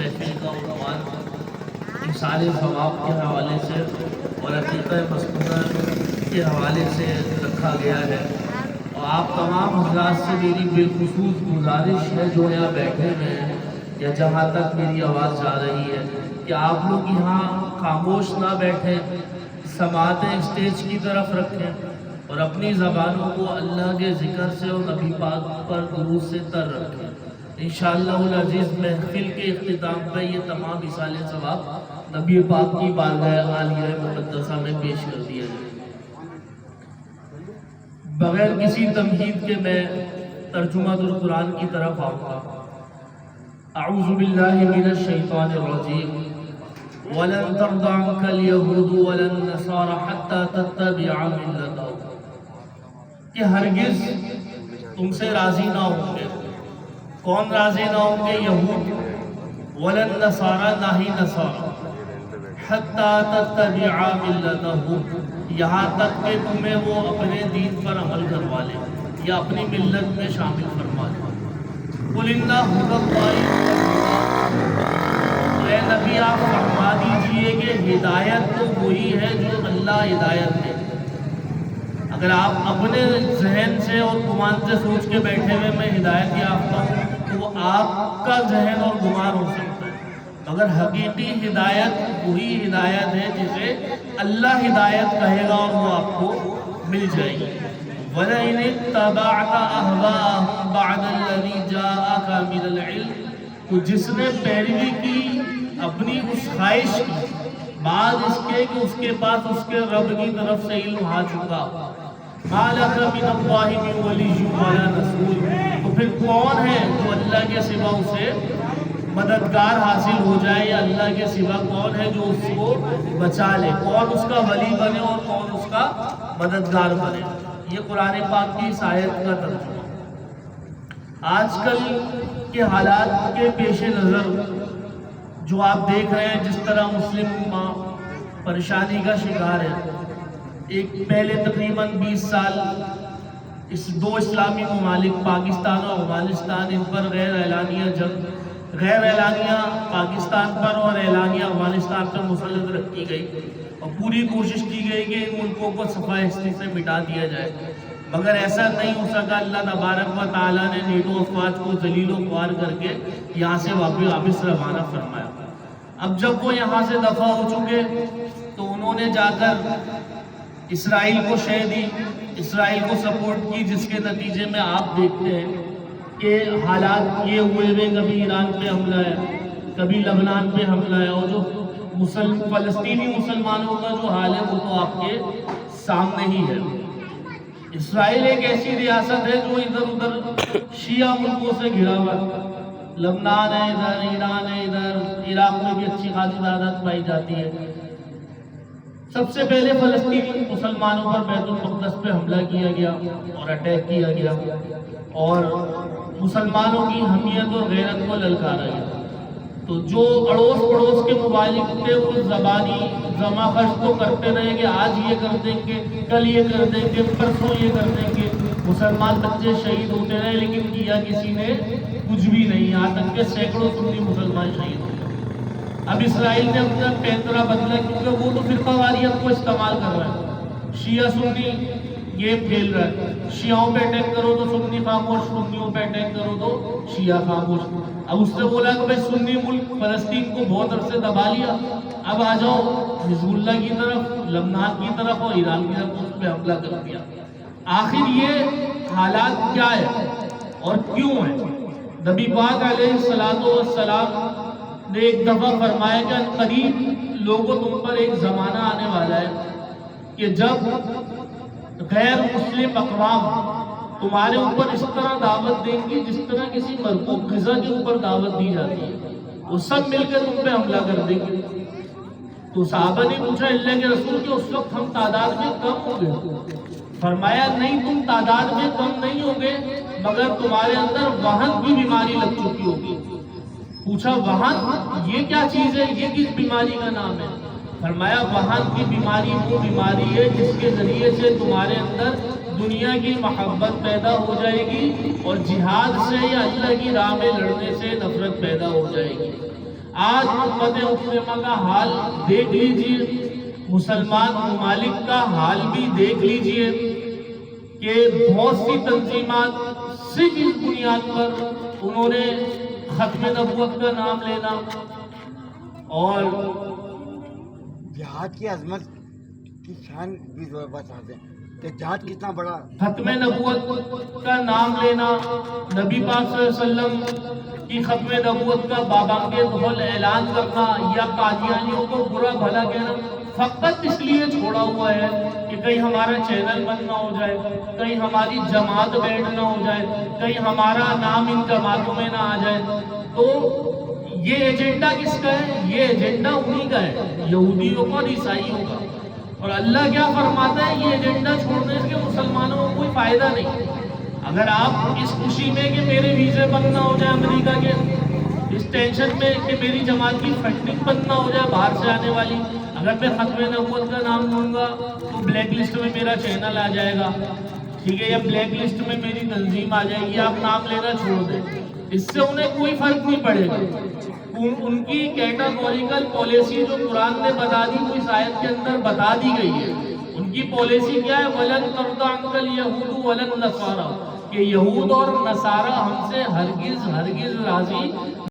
محفل کا عنوان مثال ثواب کے حوالے سے اور عقیدہ مسنونہ کے حوالے سے رکھا گیا ہے، اور آپ تمام حضرات سے میری بالخصوص گزارش ہے جو یہاں بیٹھے ہوئے ہیں یا جہاں تک میری آواز جا رہی ہے کہ آپ لوگ یہاں خاموش نہ بیٹھیں، سماعتیں اسٹیج کی طرف رکھیں اور اپنی زبانوں کو اللہ کے ذکر سے اور نبی پاک پر درود سے تر رکھیں۔ انشاءاللہ العزیز محفل کے اختتام پہ یہ تمام مثال ثواب نبی پاک کی بارگاہ عالیہ مقدسہ میں پیش کر دیا جائے۔ بغیر کسی تمہید کے میں ترجمہ القرآن کی طرف آؤں گا۔ اعوذ باللہ من الشیطان الرجیم وَلَن تَرْضَ عَنْكَ الْيَهُودُ وَلَا النَّصَارَىٰ حَتَّىٰ تَتَّبِعَ مِلَّتَهُمْ کہ ہرگز تم سے راضی نہ ہوں گے۔ کون راضی نہ ہوں گے؟ یہود، وَلَا النَّصَارَىٰ نہ ہی نصارہ، حَتَّىٰ تَتَّبِعَ مِلَّتَهُمْ یہاں تک کہ تمہیں وہ اپنے دین پر عمل کروا لیں یا اپنی ملت میں شامل فرما لیں۔ قُلْ إِنَّ هُدَى اللَّهِ اے نبی آپ فرما دیجئے کہ ہدایت تو وہی ہے جو اللہ ہدایت دے۔ اگر آپ اپنے ذہن سے اور گمان سے سوچ کے بیٹھے ہوئے میں ہدایت یافتہ ہوں تو وہ آپ کا ذہن اور گمان ہو سکتا ہے، مگر حقیقی ہدایت وہی ہدایت ہے جسے اللہ ہدایت کہے گا اور وہ آپ کو مل جائے گی۔ وَلَئِنِ اتَّبَعْتَ أَهْوَاءَهُمْ بَعْدَ الَّذِي جَاءَكَ مِنَ الْعِلْمِ تو جس نے پیروی کی اپنی اس خواہش کی بعد اس کے کہ اس کے پاس اس کے رب کی طرف سے علم آ چکا، مَا لَكَ مِنَ اللَّهِ مِن وَلِيٍّ وَلَا نَصِيرٍ تو پھر کون ہے جو اللہ کے سوا اسے مددگار حاصل ہو جائے، یا اللہ کے سوا کون ہے جو اس کو بچا لے، کون اس کا ولی بنے اور کون اس کا مددگار بنے۔ یہ قرآن پاک کی اس آیت کا ترجمہ۔ آج کل کے حالات کے پیش نظر جو آپ دیکھ رہے ہیں جس طرح مسلم امہ پریشانی کا شکار ہے، ایک پہلے تقریباً 20 سال اس دو اسلامی ممالک پاکستان اور افغانستان ان پر غیر اعلانیہ جنگ، غیر اعلانیہ پاکستان پر اور اعلانیہ افغانستان پر مسلط رکھی گئی اور پوری کوشش کی گئی کہ ان ملکوں کو صفحہ ہستی سے مٹا دیا جائے، مگر ایسا نہیں ہو سکا۔ اللہ تبارک و تعالیٰ نے نیٹو افواج کو ذلیل و خوار کر کے یہاں سے واپس روانہ فرمایا۔ اب جب وہ یہاں سے دفع ہو چکے تو انہوں نے جا کر اسرائیل کو شے دی، اسرائیل کو سپورٹ کی، جس کے نتیجے میں آپ دیکھتے ہیں کہ حالات یہ ہوئے کبھی ایران پہ حملہ ہے، کبھی لبنان پہ حملہ ہے، اور جو فلسطینی مسلمانوں کا جو حال ہے وہ تو آپ کے سامنے ہی ہے۔ اسرائیل ایک ایسی ریاست ہے جو ادھر ادھر شیعہ ملکوں سے گھرا ہوا ہے، لبنان ہے ادھر، ایران ہے ادھر، عراق میں بھی اچھی خاصی تعداد پائی جاتی ہے۔ سب سے پہلے فلسطینی مسلمانوں پر بیت المقدس پہ حملہ کیا گیا اور اٹیک کیا گیا اور مسلمانوں کی حمیت اور غیرت کو للکارا گیا۔ تو جو اڑوس پڑوس کے ممالک تھے وہ زبانی زما خرچ تو کرتے رہے کہ آج یہ کر دیں گے، کل یہ کر دیں گے، پرسوں یہ کر دیں گے، مسلمان بچے شہید ہوتے رہے، لیکن کیا کسی نے کچھ بھی نہیں، یہاں تک کہ سینکڑوں سنی مسلمان شہید ہوئے۔ اب اسرائیل نے اپنا پینترا بدلا کیونکہ وہ تو فرقہ واریت کو استعمال کر رہا ہے، شیعہ سنی گیم کھیل رہا ہے، شیعوں پہ اٹیک کرو تو سنی خاموش، سنیوں پہ اٹیک کرو تو شیعہ خاموش۔ اب اس سے بولا کہ بھائی سنی ملک فلسطین کو بہت عرصے دبا لیا، اب آ جاؤ حزب اللہ کی طرف، لبنان کی طرف اور ایران کی طرف، اس پہ حملہ کر دیا۔ آخر یہ حالات کیا ہے اور کیوں ہے؟ نبی پاک علیہ السلام نے ایک دفعہ فرمایا کہ قریب لوگوں تم پر ایک زمانہ آنے والا ہے کہ جب غیر مسلم اقوام تمہارے اوپر اس طرح دعوت دیں گی جس طرح کسی مرغوب غذا کے اوپر دعوت دی جاتی ہے، وہ سب مل کے تم پہ حملہ کر دیں گے۔ تو صحابہ نے پوچھا اللہ کے رسول کہ اس وقت ہم تعداد میں کم ہو گئے؟ فرمایا نہیں، تم تعداد میں کم نہیں ہوگے مگر تمہارے اندر وہن کی بیماری لگ چکی ہوگی۔ پوچھا وہن یہ کیا چیز ہے، یہ کس بیماری کا نام ہے؟ فرمایا وہن کی بیماری وہ بیماری ہے جس کے ذریعے سے تمہارے اندر دنیا کی محبت پیدا ہو جائے گی اور جہاد سے یا اللہ کی راہ میں لڑنے سے نفرت پیدا ہو جائے گی۔ آج امت مسلمہ کا حال دیکھ لیجئے، مسلمان ممالک کا حال بھی دیکھ لیجئے کہ بہت سی تنظیمات صرف اس بنیاد پر انہوں نے ختم نبوت کا نام لینا اور جہاد کی عظمت کی شان بھی بتاتے ہیں کہ جہاد کتنا بڑا، ختم نبوت کا نام لینا، نبی پاک صلی اللہ علیہ وسلم کی ختم نبوت کا بابانگیز حل اعلان کرنا یا قادیانیوں کو برا بھلا کہنا فقط اس لیے چھوڑا ہوا ہے کہ کہیں ہمارا چینل بند نہ ہو جائے، کہیں ہماری جماعت بینڈ نہ ہو جائے، کہیں ہمارا نام ان جماعتوں میں نہ آ جائے۔ تو یہ ایجنڈا کس کا ہے؟ یہ ایجنڈا انہی کا ہے، یہودیوں کا اور عیسائیوں کا۔ اور اللہ کیا فرماتا ہے؟ یہ ایجنڈا چھوڑنے سے مسلمانوں کو کوئی فائدہ نہیں۔ اگر آپ اس خوشی میں کہ میرے ویزے بند نہ ہو جائے امریکہ کے، اس ٹینشن میں کہ میری جماعت کی فنڈنگ بند نہ ہو جائے باہر سے آنے والی، اگر میں ختم نبوت کا نام لوں گا تو بلیک لسٹ میں میرا چینل آ جائے گا، ٹھیک ہے، یا بلیک لسٹ میں میری تنظیم آ جائے گی، آپ نام لینا چھوڑ دیں، اس سے انہیں کوئی فرق نہیں پڑے گا۔ ان کی کیٹاگوریکل پالیسی جو قرآن نے بتا دی وہ اس آیت کے اندر بتا دی گئی ہے۔ ان کی پالیسی کیا ہے؟ وَلَن تَرْضَ عَنْكَ الْيَهُودُ وَلَا النَّصَارَىٰ، کہ یہود اور نصارہ ہم سے ہرگز راضی